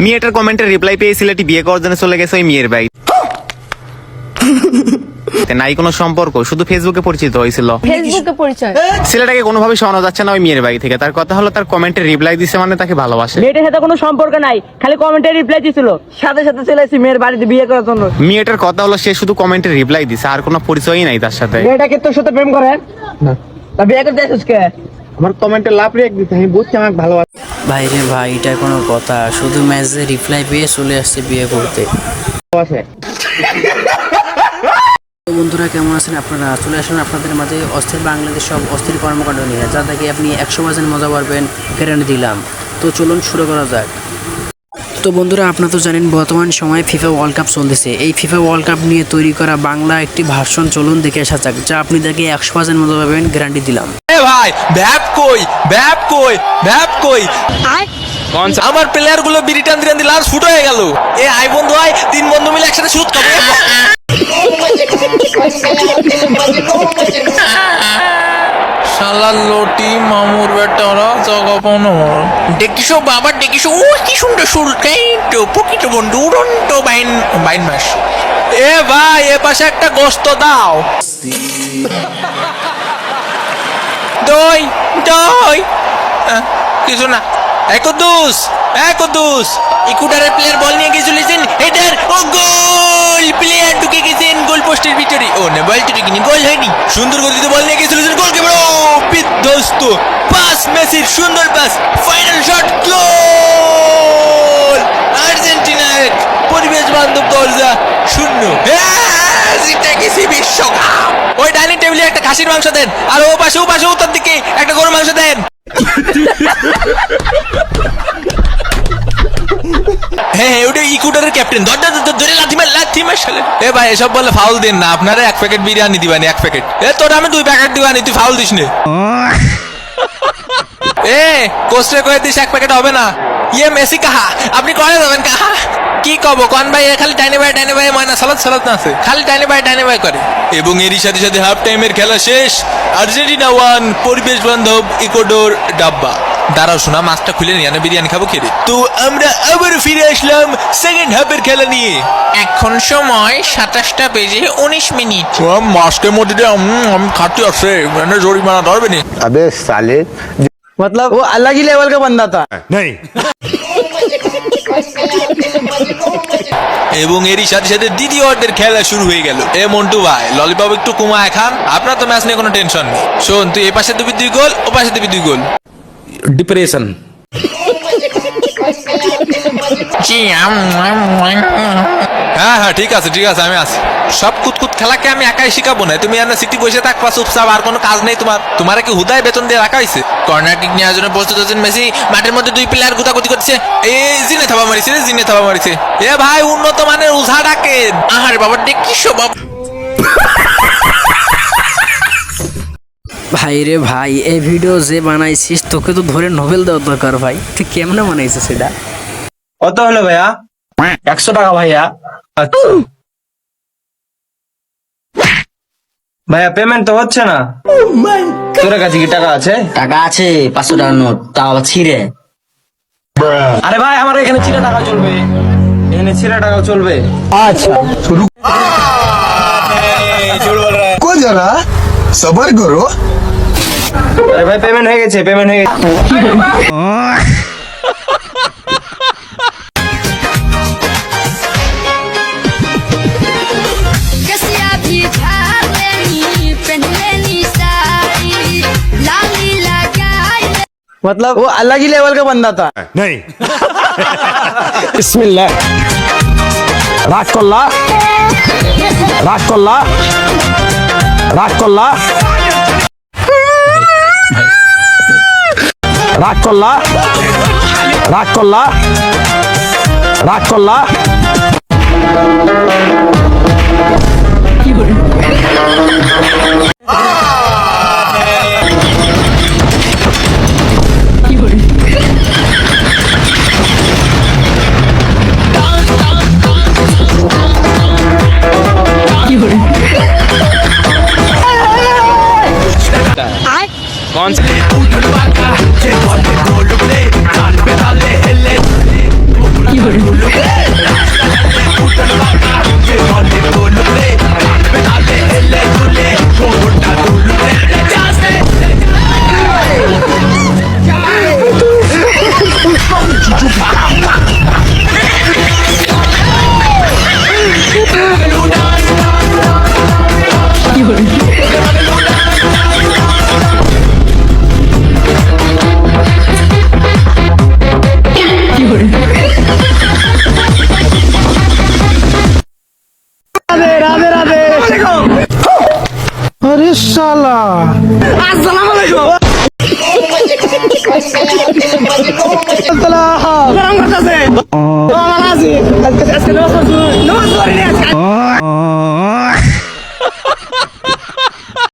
মেয়েটার কমেন্টের রিপ্লাই পেয়ে ছেলেটি বিয়ে করার জন্য চলে গেছে ওই মেয়ের বাড়ি। নাই কোনো সম্পর্ক, শুধু ফেসবুকে পরিচিত হয়েছিল। ফেসবুকে পরিচয়। ছেলেটাকে কোনোভাবে সরানো যাচ্ছে না ওই মেয়ের বাড়ি থেকে। তার কথা হলো তার কমেন্টের রিপ্লাই দিছে মানে তাকে ভালোবাসে। মেয়েটার সাথে কোনো সম্পর্ক নাই, খালি কমেন্টে রিপ্লাই দিছিল, সাথে সাথে চলে এসেছি মেয়ের বাড়িতে বিয়ে করার জন্য। মেয়েটার কথা হলো সে শুধু কমেন্টের রিপ্লাই দিছে, আর কোনো পরিচয়ই নাই তার সাথে। মেয়েটাকে তোর সাথে প্রেম করে না, তা বিয়ে করতে আসিস কে? আমার কমেন্টে লাভ রিয়েক্ট দিতে, আমি বুঝছি আমাকে ভালোবাসে। ভাই রে ভাই, এটা কোনো কথা? শুধু মেসেজে রিপ্লাই পেয়ে চলে আসছে বিয়ে করতে। তো বন্ধুরা কেমন আছেন আপনারা? চলে আসুন আপনাদের মাঝে অস্থির বাংলাদেশ সব অস্থির কর্মকাণ্ড নিয়ে, যা থেকে আপনি 100% মজা পারবেন, গ্যারান্টি দিলাম। তো চলুন শুরু করা যাক। তো বন্ধুরা আপনারা তো জানেন বর্তমান সময়ে ফিফা ওয়ার্ল্ড কাপ চলতেছে। এই ফিফা ওয়ার্ল্ড কাপ নিয়ে তৈরি করা বাংলা একটি ভার্সন চলুন দেখে আসা যাক, যা আপনি দেখে 100% মজা পাবেন, গ্যারান্টি দিলাম। ভাই ভ্যাপ কই ভ্যাপ কই ভ্যাপ কই আমার প্লেয়ার গুলো বিড়ি টান দিন লাস্ট ফুট হয়ে গেল। এ আই বন্ধু আয়, তিন বন্ধু মিলে একসাথে শুট খাবো। শালা লটি মামুর বেটারা জগা পানো দেখিস বাবা দেখিস, ও কি সুন্দর সুরটাই তো প্রকৃত বন্ধু উড়ন্ত বাইন বাইন মাস। এ ভাই এ পাশে একটা গোস্ত দাও। দই দই কিছু না। একদুস ইকুডারের প্লেয়ার বল নিয়ে গিয়ে চলেছেন, হেডার ও গোল। প্লেয়ার ঢুকে গেছেন গোল পোস্টের ভিতরে। ও না, বলটি ঢুকিনি, গোল হয়নি। সুন্দর গতিতে বল নিয়ে গিয়ে চলেছেন, গোল কিপার বিধ্বস্ত। পাস মেসির সুন্দর পাস, ফাইনাল শট, গোল। আর্জেন্টিনা 1, পরিবেশ বান্ধব দরজা 0। জিতে গেছি বিশ্বকাপ। ওই ডাইনিং টেবিলে একটা খাসির মাংস দেন, আর ও পাশে উত্তর দিকে একটা গরুর মাংস দেন। হ্যাঁ ওটা ইকুডারের ক্যাপ্টেন, ধরে লাথি মার শালা। এ ভাই এসব বলে ফাউল দেন না, আপনারা 1 প্যাকেট বিরিয়ানি দিবানি, 1 প্যাকেট। এ তোরা আমি 2 প্যাকেট দিবানি, তুই ফাউল দিস নে। এ কোস্টে কয়ে দিস 1 প্যাকেট হবে না। ইয়ে মেসি কাহা, আপনি কয়ে যাবেন কাহা? কি কব কন ভাই, খালি ডাইনে ভাই ময়না সালাদ না আছে, খালি ডাইনে ভাই করে। এবং এরই সাথে সাথে হাফ টাইমের খেলা শেষ। আর্জেন্টিনা 1, পরিবেশ বান্ধব ইকুয়েডর ডাব্বা। দাঁড়াও শোনা, মাছটা খুলে নিয়ে বিরিয়ানি খাবো খেলে। তো আমরা আবার ফিরে আসলাম সেকেন্ড হাফের খেলা নিয়ে। এখন সময় 27টা বেজে 19 মিনিট। মাছকের মধ্যে আমি খাটি আছে, মানে জরিমানা ধরবে নি। अबे साले, मतलब वो अलग ही लेवल का बंदा था। नहीं এবং এরই সাথে সাথে দ্বিতীয় অর্ধের খেলা শুরু হয়ে গেল। এ মন্টু ভাই ললিপপ একটু কমায় খান, আপনার তো ম্যাচ নিয়ে কোনো টেনশন নেই। শোন, তুই এ পাশে দিবি 2 গোল, ও পাশে দিবি 2 গোল। डिप्रेशन হ্যাঁ ঠিক আছে আমি আছি। সব কুতকুত খেলাকে আমি একাই শিখাবো না। তুমি এনে সিটি বসে থাকবা চুপচাপ, আর কোনো কাজ নেই তোমার কি হুদায় বেতন দিয়ে রাখা হয়েছে? কর্নার কিক নেওয়ার জন্য প্রস্তুত হচ্ছেন মেসি, মাঠের মধ্যে 2 প্লেয়ার গুতাগুতি করছে। এই জিনে থাবা মারিছে। এ ভাই উন্নত মানের উঝা ডাকেন। আহারে বাবা দেখিস বাবা। ভাই রে ভাই, এই ভিডিও যে বানাইছিস তোকে তো ধরে নোবেল দেওয়ার দরকার ভাই। তুই কেমনে বানাইছিস সেটা? কত হলো ভাইয়া? 100 টাকা ভাইয়া। আচ্ছা ভাইয়া, পেমেন্ট তো হচ্ছে না। তোর কাছে কি টাকা আছে? টাকা আছে 500 টাকার নোট, তাও আবার ছিঁড়ে। আরে ভাই আমার এখানে ছিঁড়ে টাকা চলবে, এখানে ছিঁড়ে টাকা চলবে। আচ্ছা को जरा सबर करो। আরে ভাই পেমেন্ট হয়ে গেছে। मतलब वो अलग ही लेवल का बंदा था। नहीं बिस्मिल्लाह। রাগ করলা রাগ করলা রাগ করলা রাগ করলা রাগ করলা রাগ করলা। कौन सा